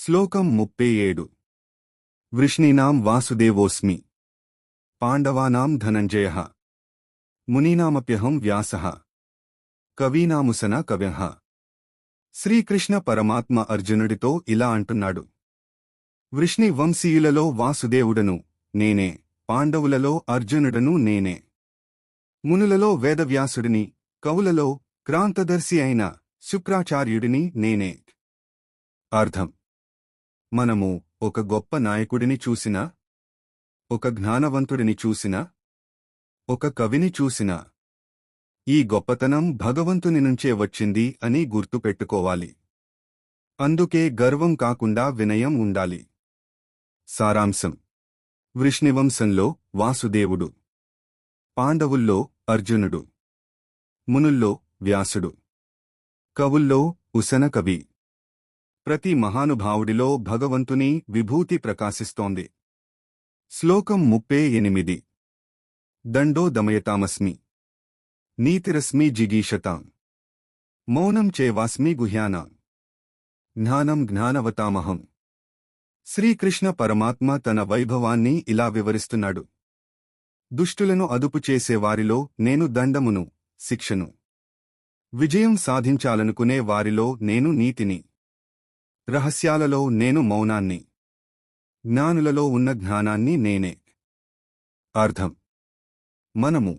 శ్లోకం 37 వృష్ణీనాం వాసుదేవోస్మి పాండవానాం ధనంజయః మునీనామప్యహం వ్యాసః కవీనాముసన కవ్యః. శ్రీకృష్ణ పరమాత్మ అర్జునుడితో ఇలా అంటున్నాడు. వృష్ణి వంశీయులలో వాసుదేవుడను నేనే, పాండవులలో అర్జునుడను నేనే, మునులలో వేదవ్యాసుడిని, కవులలో క్రాంతదర్శి అయిన శుక్రాచార్యుడిని నేనే. అర్థం: మనము ఒక గొప్ప నాయకుడిని చూసినా, ఒక జ్ఞానవంతుడిని చూసినా, ఒక కవిని చూసినా ఈ గొప్పతనం భగవంతుని నుంచే వచ్చింది అని గుర్తుపెట్టుకోవాలి. అందుకే గర్వం కాకుండా వినయం ఉండాలి. సారాంశం: వృష్ణివంశంలో వాసుదేవుడు, పాండవుల్లో అర్జునుడు, మునుల్లో వ్యాసుడు, కవుల్లో ఉసన కవి. ప్రతి మహానుభావుడిలో భగవంతుని విభూతి ప్రకాశిస్తోంది. శ్లోకం 38 దండో దమయతామస్మి నీతిరస్మి జిగీషతాం మౌనం చేవాస్మి గుహ్యానాం జ్ఞానం జ్ఞానవతామహం. శ్రీకృష్ణ పరమాత్మ తన వైభవాన్ని ఇలా వివరిస్తున్నాడు. దుష్టులను అదుపు చేసేవారిలో నేను దండమును, శిక్షను, విజయం సాధించాలనుకునే వారిలో నేను నీతిని, రహస్యాలలో నేను మౌనాన్ని, జ్ఞానులలో ఉన్న జ్ఞానాన్ని నేనే. అర్థం: మనము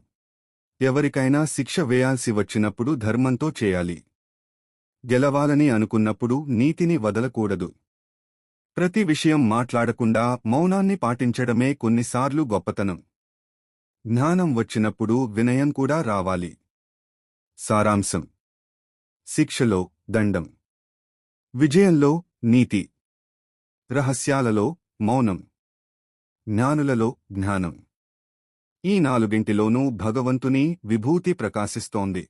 ఎవరికైనా శిక్ష వేయాల్సి వచ్చినప్పుడు ధర్మంతో చేయాలి. గెలవాలని అనుకున్నప్పుడు నీతిని వదలకూడదు. ప్రతి విషయం మాట్లాడకుండా మౌనాన్ని పాటించడమే కొన్నిసార్లు గొప్పతనం. జ్ఞానం వచ్చినప్పుడు వినయం కూడా రావాలి. సారాంశం: శిక్షలో దండం, విజయంలో నీతి, రహస్యాలలో మౌనం, జ్ఞానులలో జ్ఞానం. ఈ నాలుగింటిలోనూ భగవంతుని విభూతి ప్రకాశిస్తోంది.